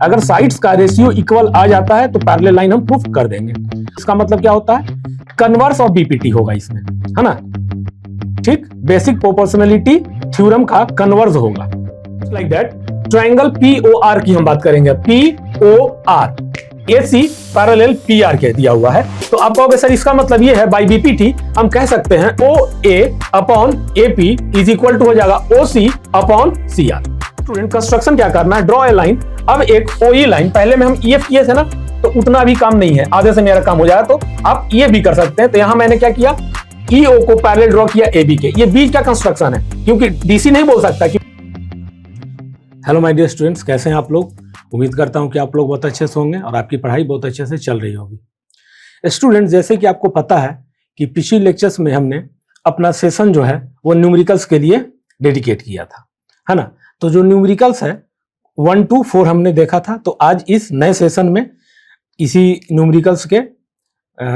अगर साइड्स का ratio equal आ जाता है तो पैरेलल लाइन हम प्रूफ कर देंगे। इसका मतलब क्या होता है, कन्वर्स ऑफ बीपीटी होगा इसमें, है ना। ठीक, बेसिक प्रोपोर्शनलिटी थ्योरम का कन्वर्स होगा। लाइक दैट ट्रायंगल पीओआर की हम बात करेंगे। पीओआर AC पैरेलल PR कह दिया हुआ है, तो आप कहोगे सर इसका मतलब ये है बाई बीपीटी हम कह सकते हैं OA upon AP is equal to हो जाएगा OC upon CR। Student construction क्या करना है, ड्रॉ ए लाइन। अब एक OE लाइन, पहले में हम EF किए थे ना, तो उतना भी काम नहीं है, आधे से मेरा काम हो जाएगा, तो आप EF भी कर सकते हैं। तो यहां मैंने क्या किया, EO को पैरेलल ड्रॉ किया AB के। ये बीच का कंस्ट्रक्शन है, क्योंकि DC नहीं बोल सकता कि। हेलो माय डियर स्टूडेंट्स, कैसे हैं आप लोग। उम्मीद करता हूं कि आप लोग बहुत अच्छे से होंगे और आपकी पढ़ाई बहुत अच्छे से चल रही होगी। स्टूडेंट्स, जैसे कि आपको पता है कि पिछले लेक्चर्स में हमने अपना सेशन जो है वो न्यूमेरिकल्स के लिए डेडिकेट किया था, है ना। तो जो न्यूमेरिकल्स है 1 to 4 हमने देखा था, तो आज इस नए सेशन में इसी न्यूमेरिकल्स के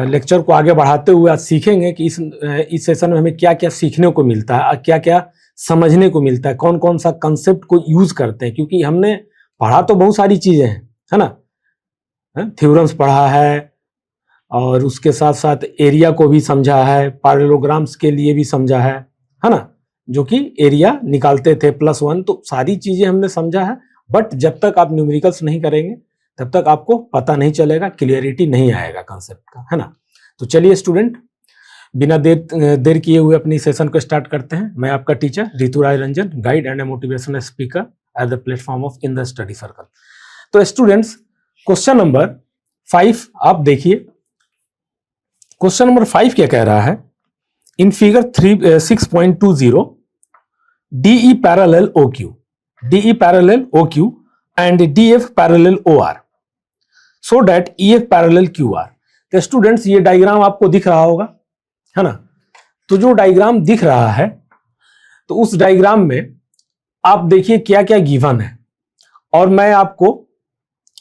लेक्चर को आगे बढ़ाते हुए आज सीखेंगे कि इस सेशन में हमें क्या क्या सीखने को मिलता है, क्या क्या समझने को मिलता है, कौन कौन सा कंसेप्ट को यूज करते हैं। क्योंकि हमने पढ़ा तो बहुत सारी चीजें हैं, है ना, थ्योरम्स पढ़ा है और उसके साथ साथ एरिया को भी समझा है, पैरेललोग्राम्स के लिए भी समझा है ना, जो कि एरिया निकालते थे +1, तो सारी चीजें हमने समझा है। बट जब तक आप न्यूमेरिकल्स नहीं करेंगे तब तक आपको पता नहीं चलेगा, क्लियरिटी नहीं आएगा कंसेप्ट का, है ना। तो चलिए स्टूडेंट, बिना देर किए हुए अपनी सेशन को स्टार्ट करते हैं। मैं आपका teacher Rituraj Ranjan, guide and a motivational speaker at the platform of in the study circle. तो स्टूडेंट्स, क्वेश्चन नंबर 5 आप देखिए। क्वेश्चन नंबर 5 क्या कह रहा है, in figure 6.20 DE parallel OQ, DE parallel OQ and DF parallel OR so that EF parallel QR। तो students, ये diagram आपको दिख रहा होगा, है ना। तो जो डायग्राम दिख रहा है, तो उस डायग्राम में आप देखिए क्या क्या गिवन है। और मैं आपको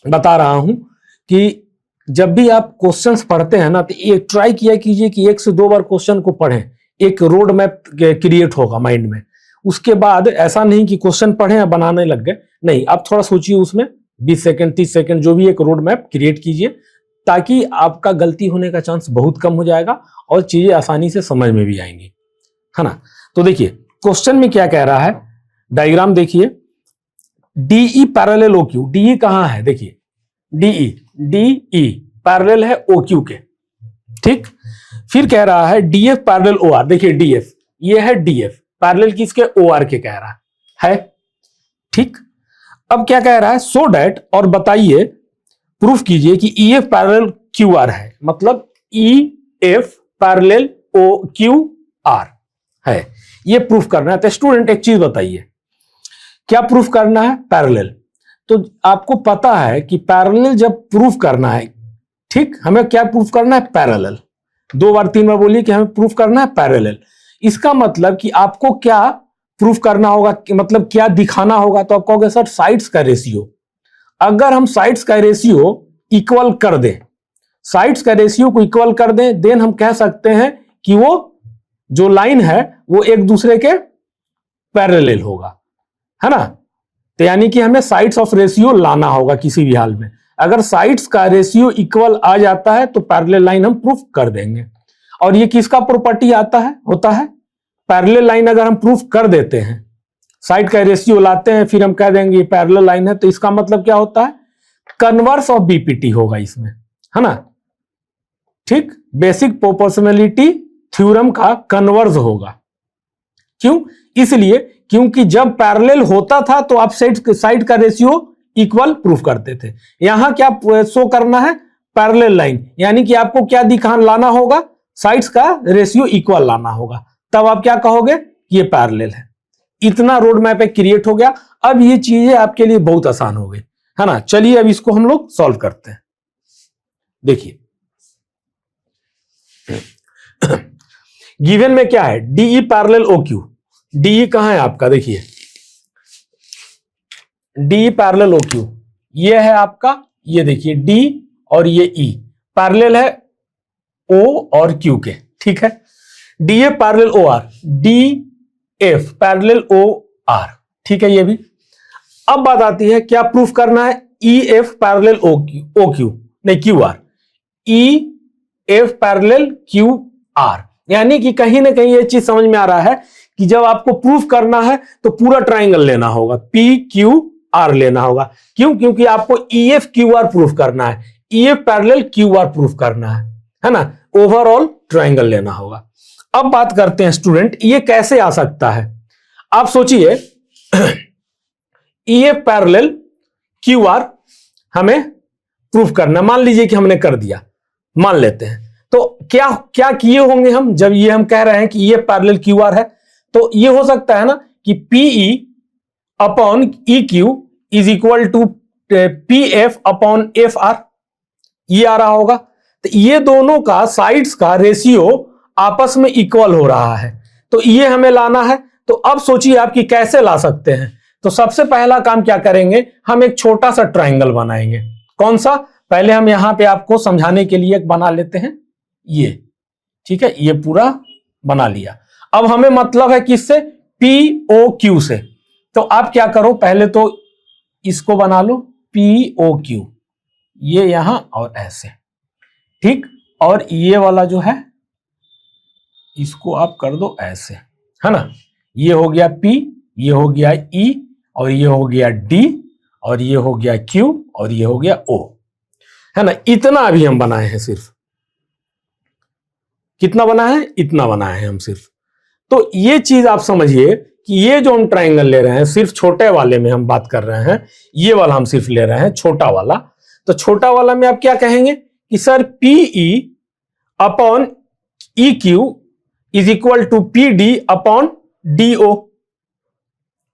बता रहा हूं कि जब भी आप क्वेश्चंस पढ़ते हैं ना, तो ये ट्राई किया कीजिए कि 1 से 2 बार क्वेश्चन को पढ़ें, एक रोड मैप क्रिएट होगा माइंड में। उसके बाद ऐसा नहीं कि क्वेश्चन पढ़े और बनाने लग गए, नहीं, आप थोड़ा सोचिए, उसमें 20 सेकंड 30 सेकंड जो भी एक रोड मैप क्रिएट कीजिए, ताकि आपका गलती होने का चांस बहुत कम हो जाएगा और चीजें आसानी से समझ में भी आएंगी, है ना। तो देखिए क्वेश्चन में क्या कह रहा है, डायग्राम देखिए, DE पैरेलल OQ। DE कहां है, देखिए DE पैरेलल है OQ के, ठीक। फिर कह रहा है DF पैरेलल OR, देखिए DF, ये है DF पैरेलल किसके, OR के कह रहा है, ठीक। अब क्या कह रहा है, सो डैट, और बताइए, प्रूफ कीजिए कि EF पैरेलल QR है, मतलब EF पैरेलल OQR है, ये प्रूफ करना है। तो स्टूडेंट एक चीज बताइए, क्या प्रूफ करना है, पैरेलल। तो आपको पता है कि पैरेलल जब प्रूफ करना है, ठीक, हमें क्या प्रूफ करना है, पैरेलल। 2 बार 3 बार बोलिए कि हमें प्रूफ करना है पैरेलल। इसका मतलब कि आपको क्या प्रूफ करना होगा, मतलब क्या दिखाना होगा। तो आप कहोगे सर साइड्स का रेशियो। अगर हम साइड्स का रेशियो इक्वल कर दें, साइड्स का रेशियो को इक्वल कर दें, देन हम कह सकते हैं कि वो जो लाइन है वो एक दूसरे के पैरेलल होगा, है ना। तो यानी कि हमें साइड्स ऑफ रेशियो लाना होगा किसी भी हाल में। अगर साइड्स का रेशियो इक्वल आ जाता है तो पैरेलल लाइन हम प्रूफ कर देंगे। और ये किसका प्रॉपर्टी होता है, पैरेलल लाइन अगर हम प्रूफ कर देते हैं, साइड का रेशियो लाते हैं, फिर हम कह देंगे ये पैरेलल लाइन है, तो इसका मतलब क्या होता है, कन्वर्स ऑफ बीपीटी होगा इसमें, है ना, ठीक। बेसिक प्रोपोर्शनलिटी थ्योरम का कन्वर्स होगा। क्यों, इसलिए क्योंकि जब पैरेलल होता था तो आप साइड का रेशियो इक्वल प्रूफ करते थे। यहां क्या शो करना है, पैरेलल लाइन, यानी कि आपको क्या लाना होगा, साइड्स का रेशियो इक्वल लाना होगा, तब आप क्या कहोगे, ये पैरेलल है। इतना रोड मैप क्रिएट हो गया। अब ये चीजें आपके लिए बहुत आसान हो गई, है ना। चलिए अब इसको हम लोग सॉल्व करते हैं। देखिए गिवन में क्या है, DE पैरेलल OQ। DE कहां है आपका, देखिए DE पैरेलल OQ, ये है आपका, ये देखिए D और ये E पैरेलल है O और Q के, ठीक है। DF parallel OR, DF parallel OR, ठीक है। ये भी अब बात आती है क्या प्रूफ करना है, E F parallel O Q नहीं Q R, E F parallel Q R. यानी कि कहीं ना कहीं ये चीज समझ में आ रहा है कि जब आपको प्रूफ करना है तो पूरा ट्राइंगल लेना होगा, पी क्यू आर लेना होगा। क्यों? क्योंकि आपको E F Q R proof करना है, E F parallel Q are proof करना है ना, ओवरऑल ट्राइंगल लेना होगा। अब बात करते हैं स्टूडेंट, ये कैसे आ सकता है। आप सोचिए ई एफ पैरेलल क्यू आर हमें प्रूफ करना, मान लीजिए कि हमने कर दिया, मान लेते हैं, तो क्या क्या किए होंगे हम जब ये हम कह रहे हैं कि E F parallel Q R है, तो ये हो सकता है ना कि PE upon E Q is equal to P F upon F R, ये आ रहा होगा। तो ये दोनों का साइड्स का रेशियो आपस में इक्वल हो रहा है, तो ये हमें लाना है। तो अब सोचिए आप कि कैसे ला सकते हैं। तो सबसे पहला काम क्या करेंगे, हम एक छोटा सा ट्राइंगल बनाएंगे। कौन सा? पहले हम यहां पे आपको समझाने के लिए एक बना लेते हैं, ये ठीक है, ये पूरा बना लिया। अब हमें मतलब है किससे? पी ओ क्यू से। तो आप क्या करो, पहले तो इसको बना लो पी ओ क्यू, ये यहां और ऐसे, ठीक। और ये वाला जो है इसको आप कर दो ऐसे, है ना। ये हो गया P, ये हो गया E, और ये हो गया D, और ये हो गया Q, और ये हो गया O, है ना। इतना अभी हम बनाए हैं, सिर्फ कितना बना है? इतना बनाए हैं हम सिर्फ। तो ये चीज आप समझिए कि ये जो हम ट्राइंगल ले रहे हैं, सिर्फ छोटे वाले में हम बात कर रहे हैं, ये वाला हम सिर्फ ले रहे हैं छोटा वाला। तो छोटा वाला में आप क्या कहेंगे कि sir PE upon EQ is equal to PD upon DO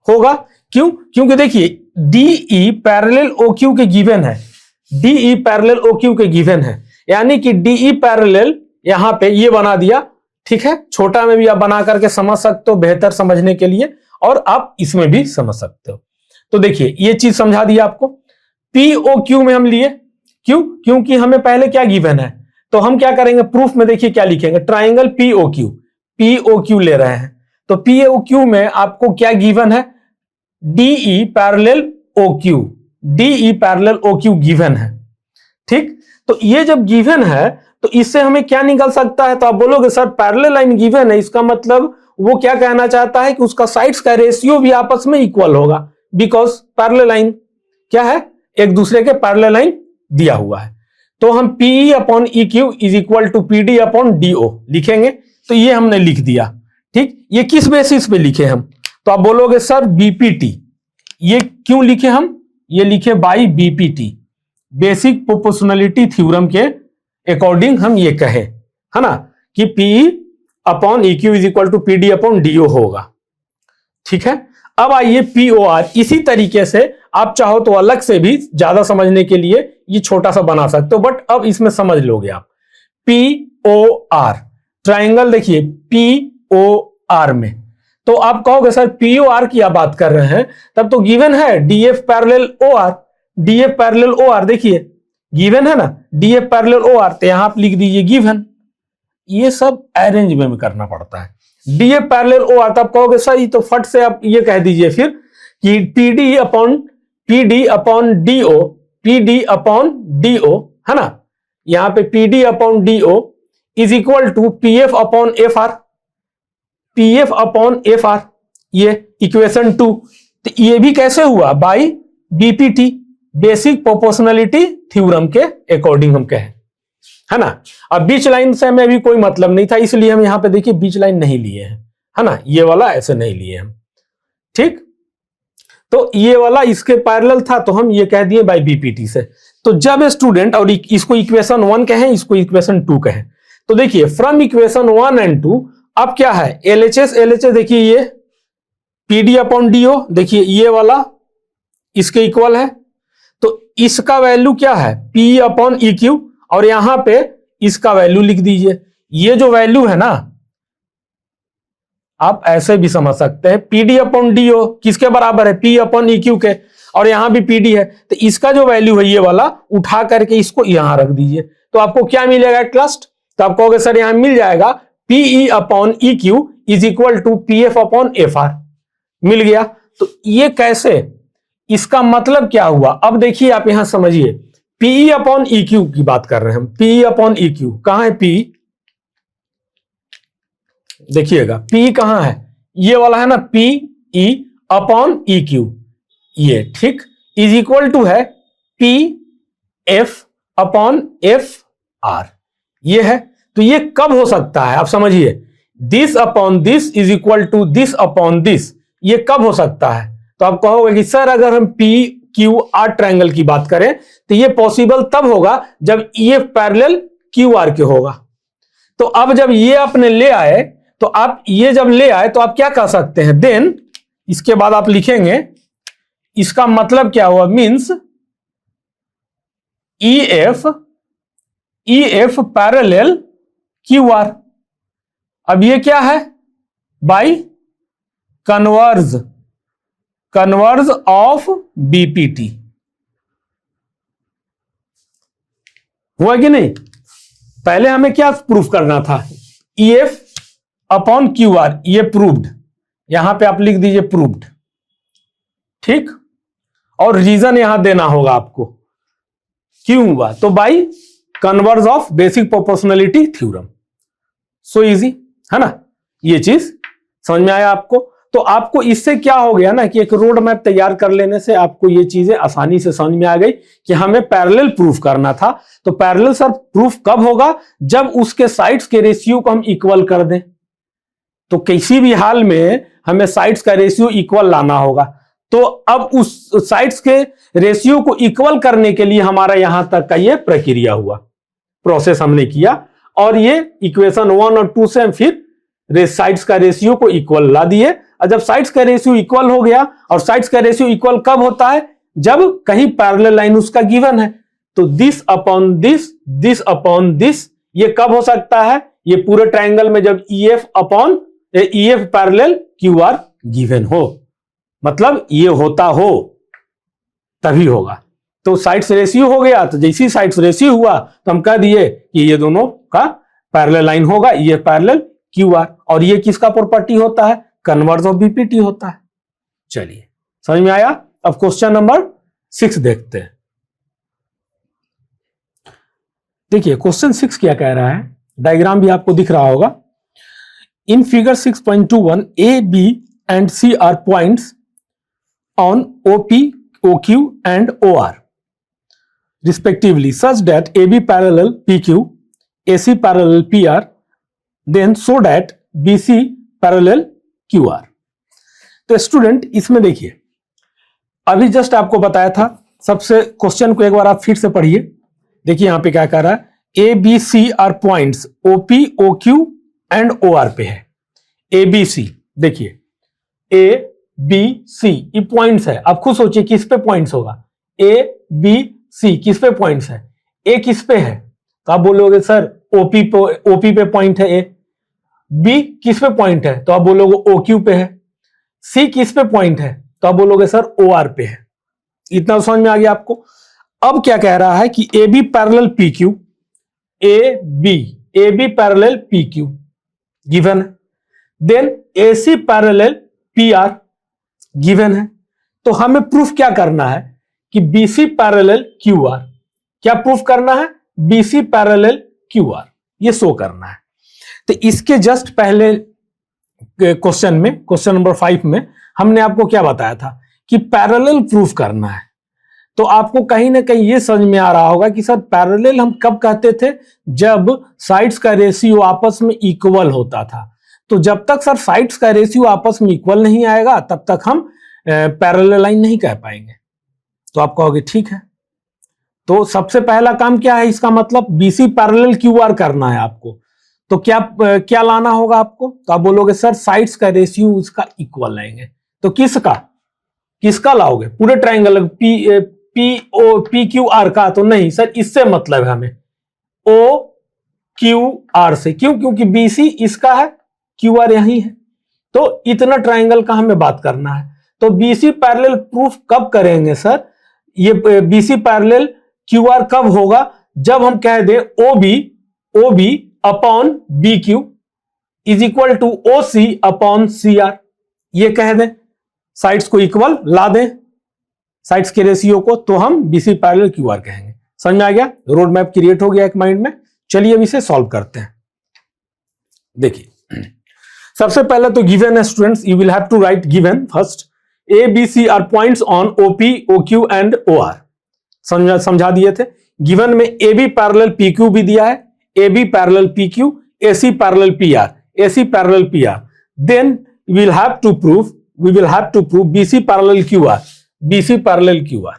होगा। क्यों? क्योंकि देखिए DE पैरेलल OQ के गिवन है, DE पैरेलल OQ के गिवन है, यानी कि DE पैरेलल यहां पे ये बना दिया, ठीक है। छोटा में भी आप बना करके समझ सकते हो बेहतर समझने के लिए, और आप इसमें भी समझ सकते हो। तो देखिए ये चीज समझा दिया आपको। POQ में हम लिए, क्यों? क्योंकि हमें पहले क्या गिवन है, तो हम क्या करेंगे प्रूफ में, देखिए क्या लिखेंगे, ट्राइंगल POQ ले रहे हैं। तो POQ में आपको क्या गिवन है? DE parallel OQ, DE parallel OQ given है, ठीक। तो ये जब गिवन है तो इससे हमें क्या निकल सकता है? तो आप बोलोगे सर पैरेलल लाइन गिवन है, इसका मतलब वो क्या कहना चाहता है कि उसका साइड्स का रेशियो भी आपस में इक्वल होगा, बिकॉज पैरेलल लाइन क्या है, एक दूसरे के पैरेलल लाइन दिया हुआ है। तो हम PE upon EQ is equal to PD upon DO लिखेंगे। तो ये हमने लिख दिया, ठीक। ये किस बेसिस पे लिखे हम? तो आप बोलोगे सर BPT, ये क्यों लिखे हम? ये लिखे by BPT, basic proportionality theorem के अकॉर्डिंग हम ये कहे, है ना, कि PE upon EQ is equal to PD upon DO होगा, ठीक है। अब आइए POR, इसी तरीके से आप चाहो तो अलग से भी ज्यादा समझने के लिए ये छोटा सा बना सकते हो, बट अब इसमें समझ लोगे आप। POR ट्राइंगल, देखिए POR में, तो आप कहोगे सर POR की आप बात कर रहे हैं, तब तो गिवन है DF parallel OR, DF parallel OR, देखिए गिवन है ना DF पैरेलल OR, तो यहां आप लिख दीजिए गिवन। ये सब अरेंज में करना पड़ता है। DF पैरेलल OR, तो आप कहोगे सर ये तो फट से आप ये कह दीजिए फिर कि PD upon DO, PD upon DO, है ना, यहां पे PD upon DO is equal to PF upon FR, PF upon FR, ये इक्वेशन 2। तो ये भी कैसे हुआ? By BPT, basic proportionality theorem के अकॉर्डिंग हम कहें, है ना। अब बीच लाइन से हमें भी कोई मतलब नहीं था, इसलिए हम यहां पे देखिए बीच लाइन नहीं लिए हैं, है ना, ये वाला ऐसे नहीं लिए हम, ठीक। तो ये वाला इसके पैरेलल था, तो हम ये कह दिए बाई BPT से। तो जब स्टूडेंट, और इसको इक्वेशन 1 कहें, इसको इक्वेशन 2 कहें, तो देखिए फ्रॉम इक्वेशन 1 एंड 2 अब क्या है, LHS देखिए ये PD अपॉन DO, देखिए ये वाला इसके इक्वल है, तो इसका वैल्यू क्या है P अपॉन EQ, और यहां पे इसका वैल्यू लिख दीजिए। ये जो वैल्यू है ना, आप ऐसे भी समझ सकते हैं, PD अपॉन DO किसके बराबर है? P अपॉन EQ के, और यहां भी PD है, तो इसका जो वैल्यू है ये वाला उठा करके इसको यहां रख दीजिए, तो आपको क्या मिलेगा एट लास्ट? तो आप कहोगे सर यहां मिल जाएगा PE upon EQ is equal to PF upon FR, मिल गया। तो ये कैसे? इसका मतलब क्या हुआ, अब देखिए आप यहां समझिए, पीई अपॉन ई क्यू की बात कर रहे हैं हम, पीई अपॉन ई क्यू, कहां है पी, देखिएगा पी कहां है, ये वाला है ना, P E upon E Q, ये ठीक, इज इक्वल टू है P F upon F R, ये है। तो ये कब हो सकता है आप समझिए, this upon this is equal to this upon this, ये कब हो सकता है। तो आप कहोगे कि सर अगर हम पी क्यू आर ट्रायंगल की बात करें तो ये पॉसिबल तब होगा जब ये पैरेलल क्यू आर के होगा। तो अब जब ये आपने ले आए, तो आप ये जब ले आए तो आप क्या कह सकते हैं, देन इसके बाद आप लिखेंगे, इसका मतलब क्या हुआ, means E F parallel Q are. अब ये क्या है, बाई कन्वर्ज ऑफ बीपीटी, हुआ कि नहीं। पहले हमें क्या प्रूफ करना था, E F upon Q R, ये प्रूव्ड, यहां पे आप लिख दीजिए प्रूव्ड, ठीक, और रीजन यहां देना होगा आपको क्यों हुआ, तो by converse of basic proportionality theorem. So easy है ना, ये चीज समझ में आया आपको। तो आपको इससे क्या हो गया ना कि एक रोड मैप तैयार कर लेने से आपको ये चीजें आसानी से समझ में आ गई कि हमें पैरेलल प्रूफ करना था। तो पैरेलल सर प्रूफ कब होगा, जब उसके साइड्स के रेशियो को हम इक्वल कर दें। तो किसी भी हाल में हमें साइड्स का रेशियो इक्वल लाना होगा। तो अब उस साइड्स के रेशियो को इक्वल करने के लिए हमारा यहां तक का ये प्रक्रिया हुआ, प्रोसेस हमने किया, और ये इक्वेशन 1 और 2 से हम फिर साइड्स का रेशियो को इक्वल ला दिए। और जब साइड्स का रेशियो इक्वल हो गया, और साइड्स का रेशियो इक्वल कब होता है, जब कहीं पैरेलल लाइन उसका गिवन है। तो this upon this upon this, ये कब हो सकता है, ये पूरे ट्रायंगल में जब ई F parallel Q are given हो, मतलब ये होता हो तभी होगा। तो साइड्स रेशियो हो गया, तो जैसी साइड्स रेशियो हुआ तो हम कह दिए कि ये दोनों का पैरेलल लाइन होगा, ये पैरेलल क्यू आर, और ये किसका प्रॉपर्टी होता है, कन्वर्ज ऑफ बीपीटी होता है। चलिए समझ में आया। अब क्वेश्चन नंबर 6 देखते हैं। देखिए क्वेश्चन 6 क्या कह रहा है, डायग्राम भी आपको दिख रहा होगा। In figure 6.21 A B and C are points on OP OQ and OR respectively such that AB parallel PQ, AC parallel PR, then so that BC parallel QR। तो स्टूडेंट इसमें देखिए, अभी जस्ट आपको बताया था, सबसे क्वेश्चन को एक बार आप फिर से पढ़िए। देखिए यहां पे क्या कह रहा है, ABC are points OP OQ and OR पे है। ABC देखिए A B C ये पॉइंट्स है, आप खुद सोचिए किस पे पॉइंट्स होगा, A B C किस पे पॉइंट्स है, A किस पे है, तो आप बोलोगे सर OP पे पॉइंट है A, B किस पे पॉइंट है, तो आप बोलोगे OQ पे है, C किस पे पॉइंट है, तो आप बोलोगे सर OR पे है। इतना समझ में आ गया आपको। अब क्या कह रहा है कि AB parallel PQ, AB parallel PQ given है, then AC parallel PR given है। तो हमें प्रूफ क्या करना है कि BC पैरेलल QR, क्या प्रूफ करना है, BC पैरेलल QR, ये शो करना है। तो इसके जस्ट पहले क्वेश्चन में, क्वेश्चन नंबर 5 में हमने आपको क्या बताया था कि पैरेलल प्रूफ करना है। तो आपको कहीं ना कहीं ये समझ में आ रहा होगा कि सर पैरेलल हम कब कहते थे, जब साइड्स का रेशियो आपस में इक्वल होता था। तो जब तक सर साइड्स का रेशियो आपस में इक्वल नहीं आएगा तब तक हम पैरेलल लाइन नहीं कह पाएंगे। तो आप कहोगे ठीक है, तो सबसे पहला काम क्या है, इसका मतलब BC पैरेलल QR करना है आपको। तो क्या लाना होगा आपको, तो आप बोलोगे सर साइड्स का रेशियो उसका इक्वल लाएंगे। तो किसका लाओगे, पूरे ट्रायंगल PQR का, तो नहीं सर इससे मतलब है हमें OQR से। क्यों, क्योंकि BC इसका है, QR यही है, तो इतना ट्रायंगल का हमें बात करना है। तो BC पैरेलल प्रूफ कब करेंगे सर, ये BC पैरेलल QR कब होगा, जब हम कह दें OB upon BQ is equal to OC upon CR, ये कह दें, साइड्स को इक्वल ला दें, साइड्स के रेशियो को, तो हम BC पैरेलल QR कहेंगे। समझ में आ गया? रोड मैप क्रिएट हो गया एक माइंड में। चलिए अब इसे सॉल्व करते हैं। देखिए सबसे पहले तो गिवन है students, you will have to write given first. ABC are points on OP, OQ and OR। समझा दिए थे। गिवन में AB पैरेलल PQ भी दिया है, AB parallel PQ, AC parallel PR, AC parallel PR। Then we will have to prove BC parallel QR, BC parallel QR।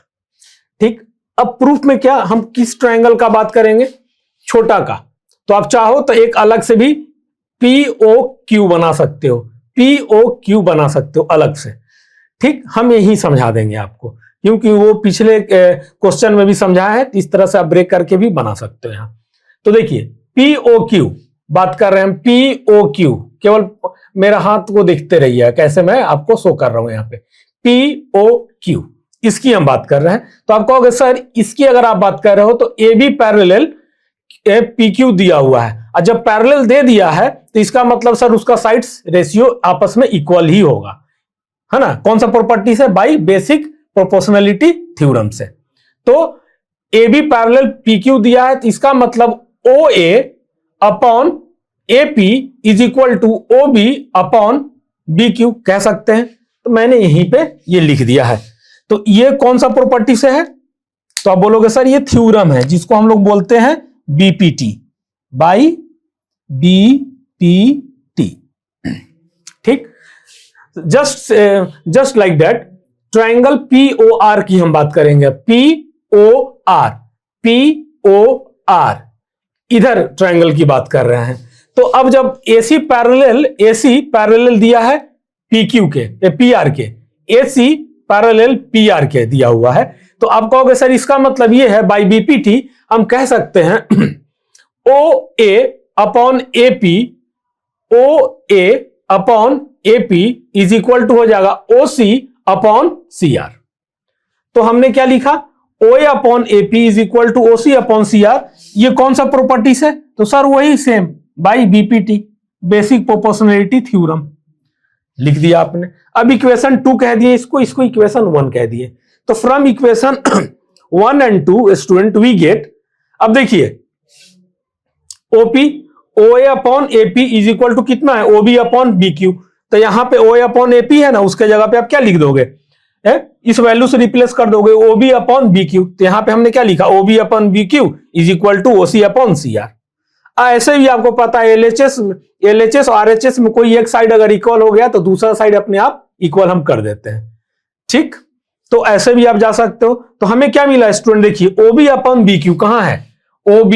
ठीक, अब proof में क्या, हम किस ट्रायंगल का बात करेंगे? छोटा का। तो आप चाहो तो एक अलग से भी POQ बना सकते हो, POQ बना सकते हो अलग से। ठीक, हम यही समझा देंगे आपको, क्योंकि वो पिछले क्वेश्चन में भी समझा है। इस तरह से आप ब्रेक करके भी बना सकते हो यहां। तो देखिए POQ बात कर रहे हैं हम, POQ। केवल मेरा हाथ को देखते रहिए कैसे मैं आपको शो कर रहा हूं यहां पे। POQ इसकी हम बात कर रहे हैं। तो आप कहोगे सर इसकी अगर आप बात कर रहे हो तो AB पैरेलल PQ दिया हुआ है, और जब पैरेलल दे दिया है तो इसका मतलब सर उसका साइड्स रेशियो आपस में इक्वल ही होगा, है ना? कौन सा प्रॉपर्टी से? बाय बेसिक प्रोपोर्शनलिटी थ्योरम से। तो AB पैरेलल PQ दिया है, तो इसका मतलब OA upon AP is equal to OB upon BQ कह सकते हैं। तो मैंने यहीं पे ये लिख दिया है। तो ये कौन सा प्रॉपर्टी से है? तो आप बोलोगे सर ये थ्योरम है, जिसको हम लोग बोलते हैं BPT, बाय BPT। ठीक, just like that triangle POR की हम बात करेंगे। POR इधर ट्रायंगल की बात कर रहे हैं। तो अब जब AC पैरेलल दिया है PQ के, PR के, AC पैरेलल PR के दिया हुआ है, तो आप कहोगे सर इसका मतलब ये है बाय BPT हम कह सकते हैं OA upon AP, OA upon AP is equal to हो जाएगा OC अपॉन CR। तो हमने क्या लिखा? OA upon AP is equal to OC upon CR। ये कौन सा प्रॉपर्टी से? तो सर वही same, by BPT, basic proportionality theorem लिख दिया आपने। अब इक्वेशन 2 कह दिए इसको इक्वेशन 1 कह दिए। तो from equation 1 and 2 student we get, अब देखिए OA upon AP is equal to कितना है? OB upon BQ। तो यहां पे OA अपॉन AP है ना, उसके जगह पे आप क्या लिख दोगे? इस वैल्यू से रिप्लेस कर दोगे OB अपॉन BQ। तो यहां पे हमने क्या लिखा? OB upon BQ is equal to OC upon CR। ऐसे भी आपको पता है LHS और RHS में कोई एक साइड अगर इक्वल हो गया तो दूसरा साइड अपने आप इक्वल हम कर देते हैं। ठीक, तो ऐसे भी आप जा सकते हो। तो हमें क्या मिला स्टूडेंट? देखिए OB अपॉन BQ कहां है? OB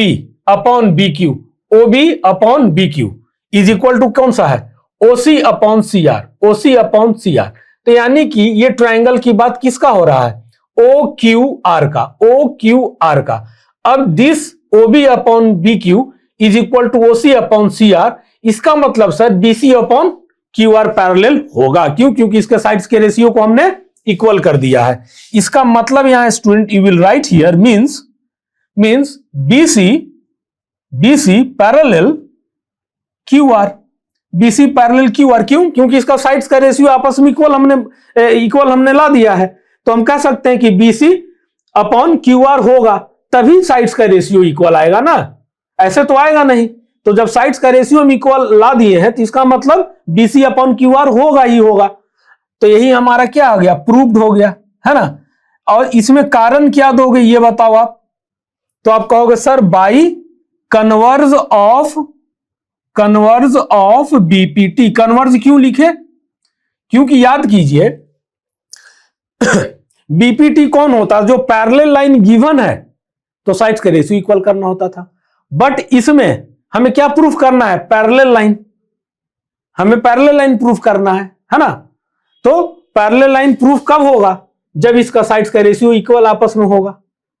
upon BQ, OB upon BQ is equal to कौन सा है? OC upon CR, OC upon CR। तो यानी कि ये ट्रायंगल की बात किसका हो रहा है? OQR का, OQR का। अब this OB upon BQ is equal to OC upon CR। इसका मतलब sir BC upon QR parallel होगा। क्यों? क्योंकि इसके साइड्स के रेशियो को हमने इक्वल कर दिया है। इसका मतलब यहां student you will right here means BC parallel QR, BC parallel QR। क्यों? क्योंकि इसका साइड्स का रेशियो आपस में इक्वल हमने ला दिया है। तो हम कह सकते हैं कि BC अपॉन QR होगा, तभी साइड्स का रेशियो इक्वल आएगा ना, ऐसे तो आएगा नहीं। तो जब साइड्स का रेशियो हम इक्वल ला दिए हैं तो इसका मतलब BC अपॉन QR होगा ही होगा। तो यही हमारा क्या आ गया? प्रूव्ड हो गया, है ना? और इसमें कारण क्या दोगे ये बताओ आप? तो आप कहोगे sir by converge of BPT। Converge क्यों लिखे? क्योंकि याद कीजिए BPT कौन होता है? जो पैरेलल लाइन गिवन है तो साइड्स का रेशियो इक्वल करना होता था। बट इसमें हमें क्या प्रूफ करना है? Parallel line. हमें पैरेलल लाइन प्रूफ करना है ना? तो पैरेलल लाइन प्रूफ कब होगा? जब इसका साइड्स का रेशियो इक्वल आपस में होगा।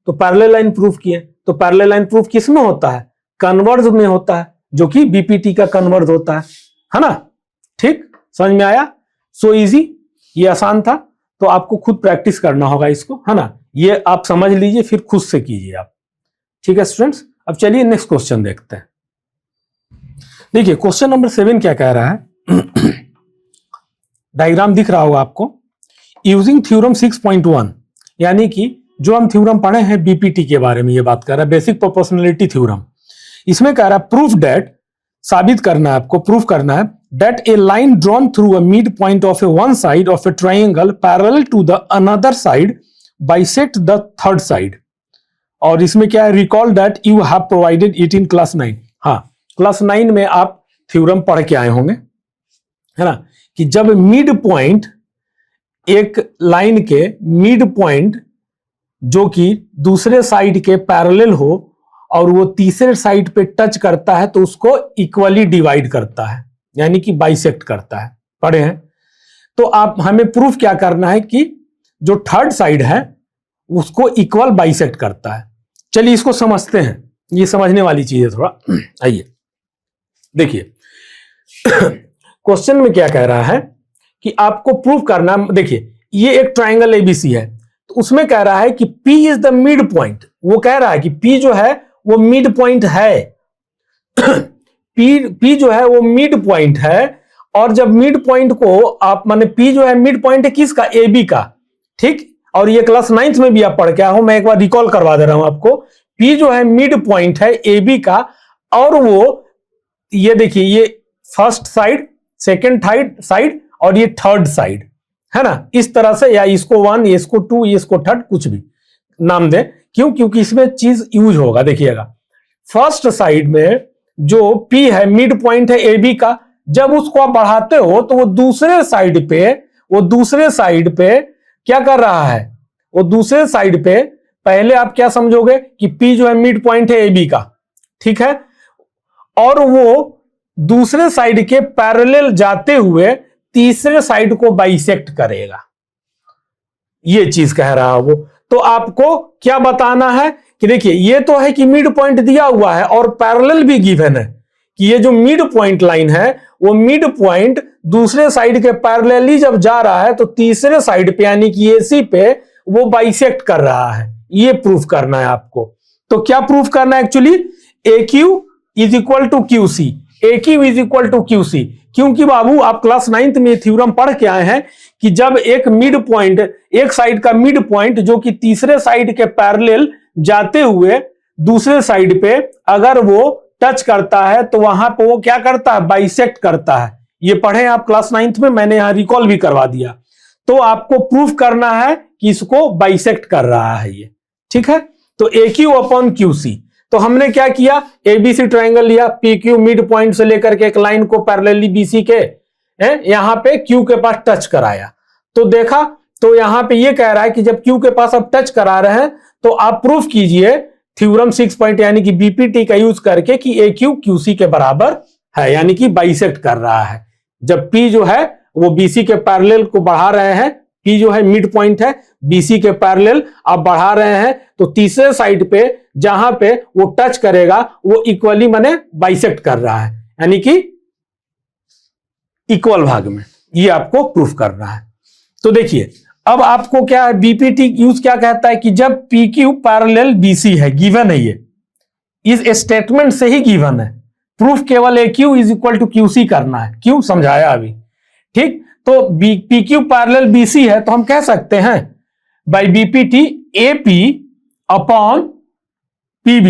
तो पैरेलल लाइन प्रूफ किए। तो पैरेलल लाइन प्रूफ किस में होता है? कन्वर्ज में होता है, जो कि BPT का कन्वर्ज होता है ना? ठीक, समझ में आया? सो इजी, ये आसान था। तो आपको खुद प्रैक्टिस करना होगा इसको, है ना? ये आप समझ लीजिए, फिर खुद से कीजिए आप। ठीक है स्टूडेंट्स, अब चलिए नेक्स्ट क्वेश्चन देखते हैं। देखिए क्वेश्चन नंबर 7 क्या कह रहा है? डायग्राम दिख रहा होगा आपको। यूजिंग थ्योरम 6.1, यानी कि जो हम थ्योरम पढ़े हैं बीपीटी के बारे में ये बात कर रहा है, बेसिक प्रोपोर्शनलिटी थ्योरम। इसमें कह रहा है प्रूफ दैट, साबित करना है आपको, प्रूफ करना है that a line drawn through a mid point of a one side of a triangle parallel to the another side bisect the third side. और इसमें क्या है, recall that you have provided it in class 9। हाँ, class 9 में आप theorem पढ़ के आए होंगे, है ना, कि जब मिड पॉइंट, एक लाइन के मिड पॉइंट जो कि दूसरे साइड के पैरेलल हो और वो तीसरे साइड पे टच करता है तो उसको इक्वली डिवाइड करता है, यानी कि बाइसेक्ट करता है, पढ़े हैं। तो आप हमें प्रूफ क्या करना है कि जो थर्ड साइड है उसको इक्वल बाइसेक्ट करता है। चलिए इसको समझते हैं, ये समझने वाली चीज है थोड़ा। आइए देखिए क्वेश्चन में क्या कह रहा है कि आपको प्रूफ करना, देखिए ये एक ट्राइंगल एबीसी है, तो उसमें कह रहा है कि P is the mid point. वो कह रहा है कि P जो है वो मिड पॉइंट है। P जो है वो मिड पॉइंट है, और जब मिड पॉइंट को आप, माने P जो है मिड पॉइंट है किसका, AB का, ठीक। और ये क्लास 9th में भी आप पढ़ के आए हो, मैं एक बार रिकॉल करवा दे रहा हूं आपको। P जो है मिड पॉइंट है AB का, और वो ये देखिए ये फर्स्ट साइड, सेकेंड साइड और ये थर्ड साइड, है ना, इस तरह से, या इसको 1, इसको 2, इसको थर्ड, कुछ भी नाम दें। क्यों? क्योंकि इसमें चीज यूज होगा। देखिएगा फर्स्ट साइड में जो P है मिड पॉइंट है AB का, जब उसको आप बढ़ाते हो तो वो दूसरे साइड पे क्या कर रहा है, वो दूसरे साइड पे, पहले आप क्या समझोगे कि P जो है मिड पॉइंट है AB का, ठीक है, और वो दूसरे साइड के पैरेलल जाते हुए तीसरे साइड को बाइसेक्ट करेगा, ये चीज कह रहा है वो। तो आपको क्या बताना है कि देखिए ये तो है कि मिड पॉइंट दिया हुआ है और पैरेलल भी गिवन है कि ये जो मिड पॉइंट लाइन है वो मिड पॉइंट दूसरे साइड के पैरेलली जब जा रहा है तो तीसरे साइड पे यानी कि AC पे वो बाइसेक्ट कर रहा है, ये प्रूफ करना है आपको। तो क्या प्रूफ करना है actually, AQ is equal to QC, AQ is equal to QC। क्योंकि बाबू आप क्लास 9th में थ्योरम पढ़ के आए हैं कि जब एक मिड पॉइंट, एक साइड का मिड पॉइंट जो कि तीसरे साइड के पैरेलल जाते हुए दूसरे साइड पे अगर वो टच करता है तो वहां पे वो क्या करता है, बाइसेक्ट करता है। ये पढ़े आप क्लास 9th में, मैंने यहां रिकॉल भी करवा दिया। तो आपको प्रूफ करना है कि इसको बाइसेक्ट कर रहा है ये, ठीक है। तो AQ अपॉन QC, तो हमने क्या किया, ABC ट्राइंगल लिया, PQ मिड पॉइंट से लेकर के एक लाइन को पैरेलली BC के यहां पे Q के पास टच कराया, तो देखा, तो यहां पे ये कह रहा है कि जब Q के पास आप टच करा रहे हैं तो आप प्रूफ कीजिए थ्योरम 6 पॉइंट यानी कि BPT का यूज करके कि AQ QC के बराबर है, यानी कि बाइसेक्ट कर रहा है। जब P जो है वो BC के पैरेलल को बढ़ा रहे हैं, P जो है मिड पॉइंट है, BC के पैरेलल आप बढ़ा रहे हैं, तो तीसरे साइड पे जहां पे वो टच करेगा वो इक्वली माने बाइसेक्ट कर रहा है, यानी कि इक्वल भाग में, ये आपको प्रूफ करना है। तो देखिए अब आपको क्या है, BPT यूज क्या कहता है कि जब PQ पैरेलल BC है, गिवन है, ये इस स्टेटमेंट से ही गिवन है, प्रूफ केवल AQ is equal to QC करना है। क्यों, समझाया अभी, ठीक। तो PQ पैरेलल BC है तो हम कह सकते हैं by BPT AP upon PB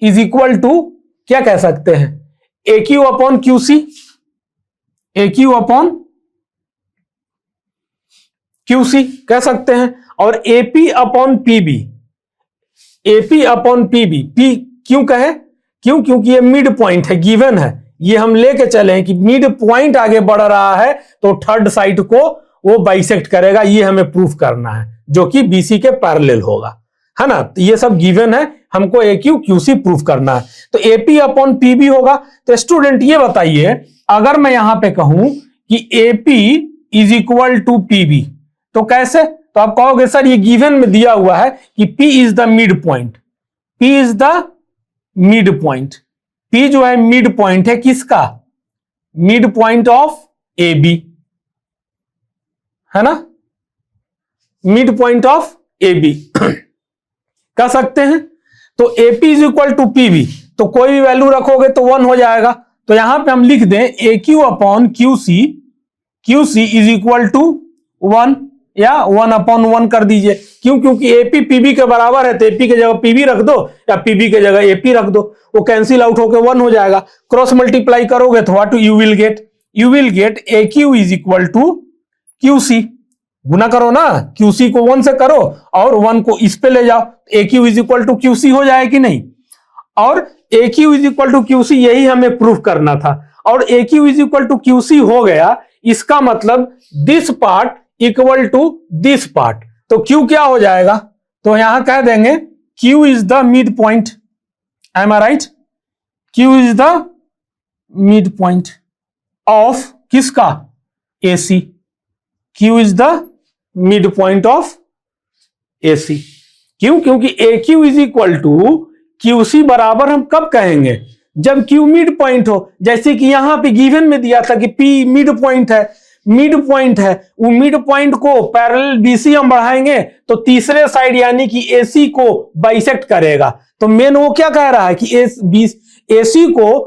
is equal to क्या कह सकते हैं, AQ upon QC, AQ upon QC कह सकते हैं, और AP upon PB, AP upon PB, P क्यों कहे, क्यों, क्योंकि ये मिड पॉइंट है, गिवन है, ये हम लेके चले हैं कि मिड पॉइंट आगे बढ़ रहा है तो थर्ड साइड को वो बाइसेक्ट करेगा, ये हमें प्रूफ करना है, जो कि BC के पैरेलल होगा, है ना। तो ये सब गिवन है, हमको AQ QC प्रूफ करना है। तो AP अपॉन PB होगा। तो स्टूडेंट ये बताइए, अगर मैं यहां पे कहूं कि AP is equal to PB, तो कैसे, तो आप कहोगे सर ये गिवन में दिया हुआ है कि P is the mid point, P is the mid point, P जो है मिड पॉइंट है किसका, मिड पॉइंट ऑफ AB, है ना, मिड पॉइंट ऑफ AB कह सकते हैं। तो AP is equal to PB, तो कोई भी वैल्यू रखोगे तो 1 हो जाएगा। तो यहां पे हम लिख दें AQ upon QC, QC is equal to 1, या 1/1 कर दीजिए। क्यों? क्योंकि एपी पीबी के बराबर है, तो एपी की जगह पीबी रख दो या पीबी की जगह एपी रख दो, वो कैंसिल आउट होकर 1 हो जाएगा। क्रॉस मल्टीप्लाई करोगे तो what you will get, you will get A Q is equal to Q C. गुना करो ना, क्यू सी को 1 से करो और 1 को इस पे ले जाओ, A Q is equal to Q C हो जाए कि नहीं। और A Q is equal to Q C यही हमें प्रूफ करना था, और A Q is equal to Q C हो गया। इसका मतलब this part equal to this part, तो क्यू क्या हो जाएगा, तो यहां कह देंगे Q is the mid point. Am I right? Q is the mid point of किसका, AC. Q is the mid point of AC. क्यों? क्योंकि A Q is equal to Q C बराबर हम कब कहेंगे, जब क्यू मिड पॉइंट हो। जैसे कि यहां पे गिवन में दिया था कि पी मिड पॉइंट है, मिड पॉइंट है, वो मिड पॉइंट को पैरेलल बीसी हम बढ़ाएंगे तो तीसरे साइड यानी कि एसी को बाइसेक्ट करेगा। तो मेन वो क्या कह रहा है कि एसी को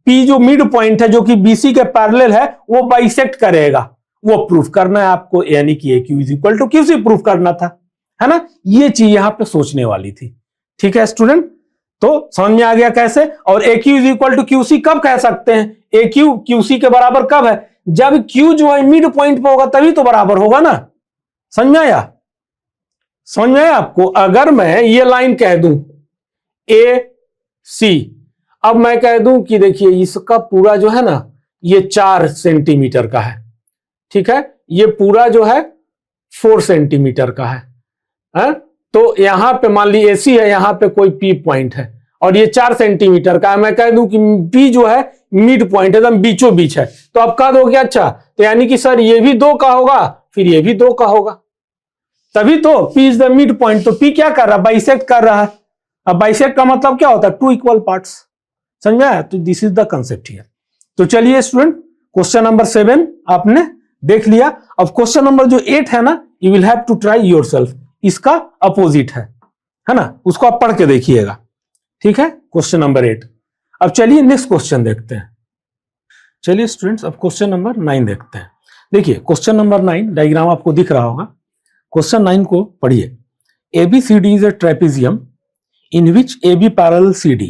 पी जो मिड पॉइंट है जो कि बीसी के पैरेलल है वो बाइसेक्ट करेगा, वो प्रूफ करना है आपको, यानी कि A Q is equal to Q C proof करना था, है ना। ये चीज यहां पे सोचने वाली थी। ठीक है स्टूडेंट, तो समझ में आ गया कैसे। और A Q is equal to Q C कब कह सकते हैं, ए क्यू क्यू सी के बराबर कब है, जब क्यू जो है मिड पॉइंट पे होगा तभी तो बराबर होगा ना। समझ में आया? समझ में आया आपको? अगर मैं ये लाइन कह दूं ए सी, अब मैं कह दूं कि देखिए इसका पूरा जो है ना ये 4 सेंटीमीटर का है, ठीक है, ये पूरा जो है 4 सेंटीमीटर का है? तो यहां पे मान ली एसी है, यहां पे कोई पी पॉइंट है और ये 4 सेंटीमीटर का है। मैं कह दूं कि पी जो है मिड पॉइंट एकदम बीचों बीच है, तो आप कह दोगे अच्छा, तो यानी कि सर ये भी 2 का होगा फिर ये भी 2 का होगा, तभी तो P is the mid point. तो पी क्या कर रहा है, बाइसेक्ट कर रहा है। अब बाइसेक्ट का मतलब क्या होता है, 2 इक्वल पार्ट्स। समझ में आया? तो this is the concept here. तो चलिए स्टूडेंट, क्वेश्चन नंबर 7 आपने देख लिया। अब क्वेश्चन नंबर जो 8 है ना, you will have to try yourself, इसका अपोजिट है ना, उसको आप पढ़ के देखिएगा। ठीक है, क्वेश्चन नंबर 8। अब चलिए नेक्स्ट क्वेश्चन देखते हैं। चलिए स्टूडेंट्स, अब क्वेश्चन नंबर 9 देखते हैं। देखिए क्वेश्चन नंबर 9 डायग्राम आपको दिख रहा होगा। क्वेश्चन 9 को पढ़िए। ABCD is a trapezium in which AB parallel CD,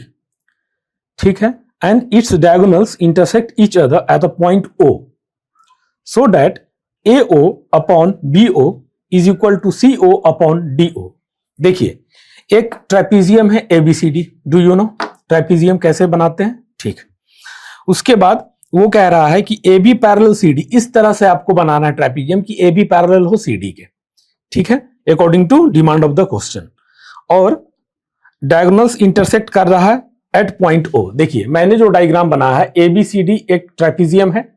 ठीक है, and it's diagonals intersect each other at the point O, so that AO upon BO is equal to CO upon DO। देखिए एक trapezium है ABCD, do you know trapezium कैसे बनाते हैं? ठीक, उसके बाद वो कह रहा है कि AB पैरेलल CD, इस तरह से आपको बनाना है ट्रेपेजियम कि AB पैरेलल हो CD के, ठीक है, according to demand of the question. और डायगोनल्स इंटरसेक्ट कर रहा है एट पॉइंट O। देखिए मैंने जो डायग्राम बनाया है, ABCD एक ट्रेपेजियम है,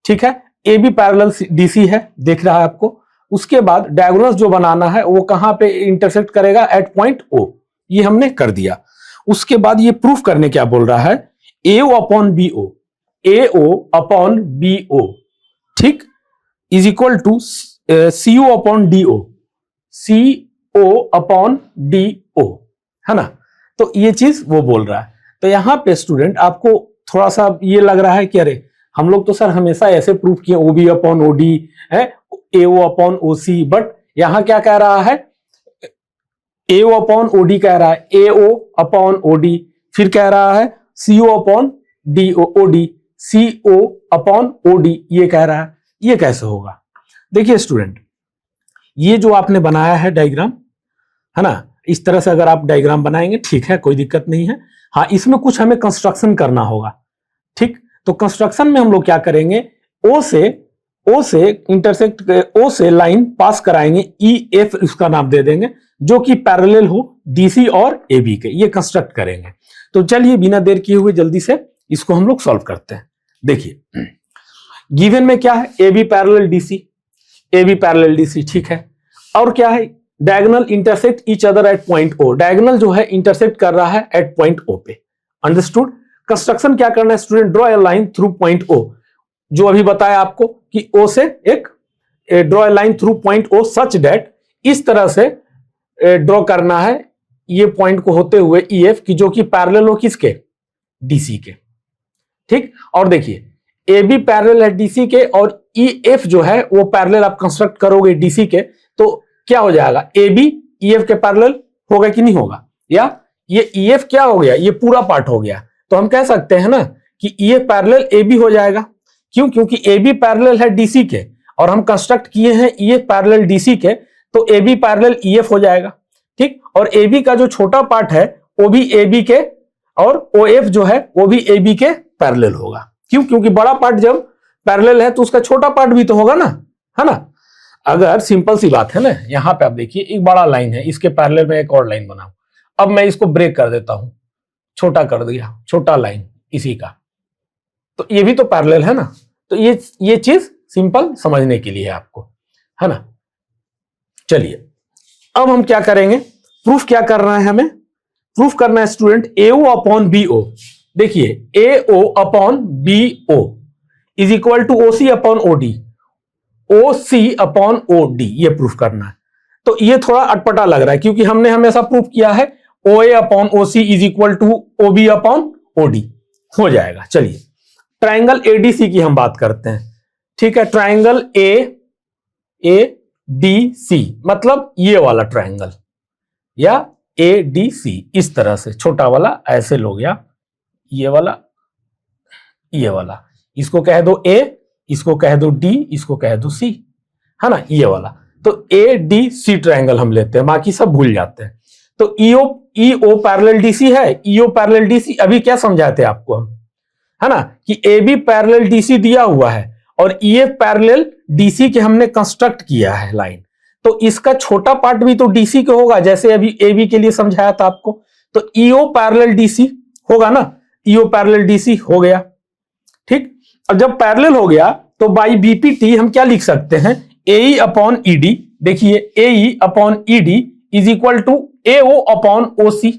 ठीक है, AB पैरेलल DC है, देख रहा है आपको। उसके बाद डायगोनल्स जो बनाना है वो कहां पे इंटरसेक्ट करेगा, एट पॉइंट O, ये हमने कर दिया। उसके बाद ये प्रूफ करने क्या बोल रहा है, AO upon BO, AO upon BO, ठीक, is equal to CO upon DO, CO upon DO, है ना। तो ये चीज वो बोल रहा है। तो यहां पे स्टूडेंट आपको थोड़ा सा ये लग रहा है कि अरे हम लोग तो सर हमेशा ऐसे प्रूफ किए OB अपॉन OD है, AO अपॉन OC, बट यहां क्या कह रहा है, AO अपॉन OD कह रहा है, AO अपॉन OD, फिर कह रहा है CO upon OD, CO upon OD, ये कह रहा है। ये कैसे होगा? देखिए स्टूडेंट, ये जो आपने बनाया है डायग्राम, है ना, इस तरह से अगर आप डायग्राम बनाएंगे ठीक है, कोई दिक्कत नहीं है। हाँ, इसमें कुछ हमें कंस्ट्रक्शन करना होगा, ठीक। तो कंस्ट्रक्शन में हम लोग क्या करेंगे, O से इंटरसेक्ट, O से लाइन पास कराएंगे, EF उसका नाम दे देंगे, जो कि पैरेलल हो DC और AB के, ये कंस्ट्रक्ट करेंगे। तो चलिए बिना देर किए हुए जल्दी से इसको हम लोग सॉल्व करते हैं। देखिए गिवन में क्या है, AB parallel DC, AB parallel DC, ठीक है, और क्या है, diagonal intersect each other eight point O, diagonal जो है इंटरसेक्ट कर रहा है एट पॉइंट O पे। अंडरस्टूड? कंस्ट्रक्शन क्या करना है student, draw a line through point O, जो अभी बताया आपको कि O से एक draw a line through point O such that, इस तरह से ड्रॉ करना है ये पॉइंट को होते हुए EF की, जो कि पैरेलल हो किसके, DC के, ठीक। और देखिए AB पैरेलल है DC के और EF जो है वो पैरेलल आप कंस्ट्रक्ट करोगे DC के, क्या हो जाएगा, ए बी ई एफ के पैरेलल होगा कि नहीं होगा, या ये ई एफ क्या हो गया, ये पूरा पार्ट हो गया, तो हम कह सकते हैं ना कि E F parallel A B हो जाएगा। क्यों, क्योंकि ए बी पैरेलल है डीसी के और हम कंस्ट्रक्ट किए हैं ई एफ पैरेलल डीसी के, तो A B parallel E F हो जाएगा। ठीक, और ए बी का जो छोटा पार्ट है वो भी ए बी के, और ओ एफ जो है वो भी ए बी के पैरेलल होगा। क्यों, क्योंकि बड़ा पार्ट जब पैरेलल है तो उसका छोटा पार्ट भी तो होगा ना, है ना। अगर सिंपल सी बात है ना, यहां पे आप देखिए एक बड़ा लाइन है, इसके पैरेलल में एक और लाइन बनाऊं, अब मैं इसको ब्रेक कर देता हूं, छोटा कर दिया, छोटा लाइन इसी का, तो ये भी तो पैरेलल है ना। तो ये चीज सिंपल समझने के लिए है आपको, है ना। चलिए अब हम क्या करेंगे, प्रूफ क्या करना है हमें, प्रूफ करना है student A O upon B O. देखिए A O upon B O is equal to O C upon O D, O C upon O D, ये प्रूफ करना है। तो ये थोड़ा अटपटा लग रहा है क्योंकि हमने हमेशा प्रूफ किया है O A upon O C is equal to O B upon O D, हो जाएगा। चलिए ट्राइंगल एडीसी की हम बात करते हैं। ठीक है, ट्राइंगल ए डी सी मतलब ये वाला ट्राइंगल, या ए डी सी, इस तरह से छोटा वाला ऐसे लो गया, ये वाला, ये वाला, इसको कह दो ए, इसको कह दो डी, इसको कह दो सी, है ना, ये वाला। तो ए डी सी ट्राइंगल हम लेते हैं, बाकी सब भूल जाते हैं। तो ईओ पैरेलल डीसी है, ईओ पैरेलल डीसी अभी क्या समझाए थे आपको हम, है ना, कि ए बी पैरेलल डीसी दिया हुआ है और ई एफ पैरेलल डीसी के हमने कंस्ट्रक्ट किया है लाइन, तो इसका छोटा पार्ट भी तो डीसी के होगा, जैसे अभी ए बी के लिए समझाया था आपको। तो ईओ पैरेलल डीसी होगा ना, ईओ पैरेलल डीसी हो गया। ठीक, अब जब पैरेलल हो गया तो बाई बीपीटी हम क्या लिख सकते हैं, एई अपॉन ईडी। देखिए AE upon ED is equal to AO upon OC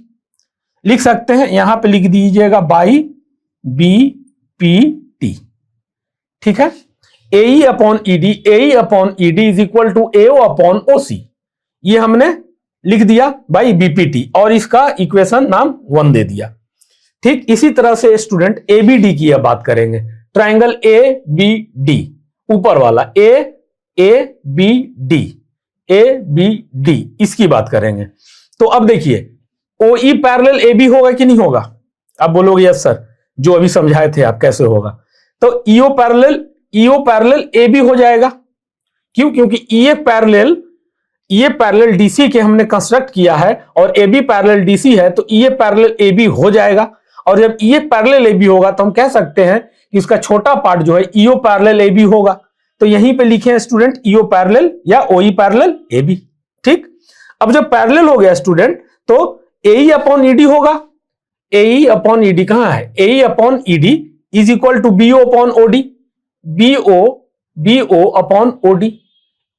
लिख सकते हैं, यहां पे लिख दीजिएगा बाई बीपीटी। ठीक है, AE upon ED is equal to AO upon OC, ये हमने लिख दिया बाई बीपीटी और इसका इक्वेशन नाम 1 दे दिया। ठीक, इसी तरह से स्टूडेंट एबीडी की अब बात करेंगे। ट्राइंगल ए बी डी, ऊपर वाला ए बी डी, इसकी बात करेंगे। तो अब देखिए ओ ई पैरेलल ए बी होगा कि नहीं होगा, आप बोलोगे यस सर, जो अभी समझाए थे आप कैसे होगा। तो ईओ पैरेलल ए बी हो जाएगा। क्यों, क्योंकि ये पैरेलल डीसी के हमने कंस्ट्रक्ट किया है और ए बी पैरेलल डीसी है, तो ये पैरेलल ए बी हो जाएगा। और जब ये पैरेलल ए बी होगा तो हम कह सकते हैं कि उसका छोटा पार्ट जो है ईओ पैरेलल ए बी होगा। तो यहीं पे लिखे हैं स्टूडेंट ईओ पैरेलल या ओई पैरेलल ए बी। ठीक, अब जब पैरेलल हो गया स्टूडेंट तो एई अपॉन ईडी होगा। एई अपॉन ईडी कहां है, AE upon ED is equal to BO upon OD, BO upon OD,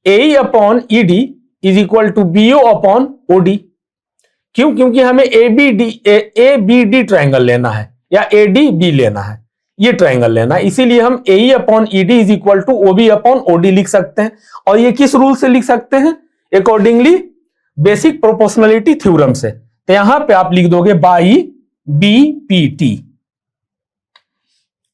AE upon ED is equal to BO upon OD. क्यों, क्योंकि हमें ए बी डी ट्राइंगल लेना है या ए डी बी लेना है, ये ट्राइंगल लेना है, इसीलिए हम A upon ED is equal to O B upon OD लिख सकते हैं। और ये किस रूल से लिख सकते हैं, अकॉर्डिंगली बेसिक प्रोपोर्शनलिटी थ्योरम से। तो यहां पे आप लिख दोगे बाई बीपीटी।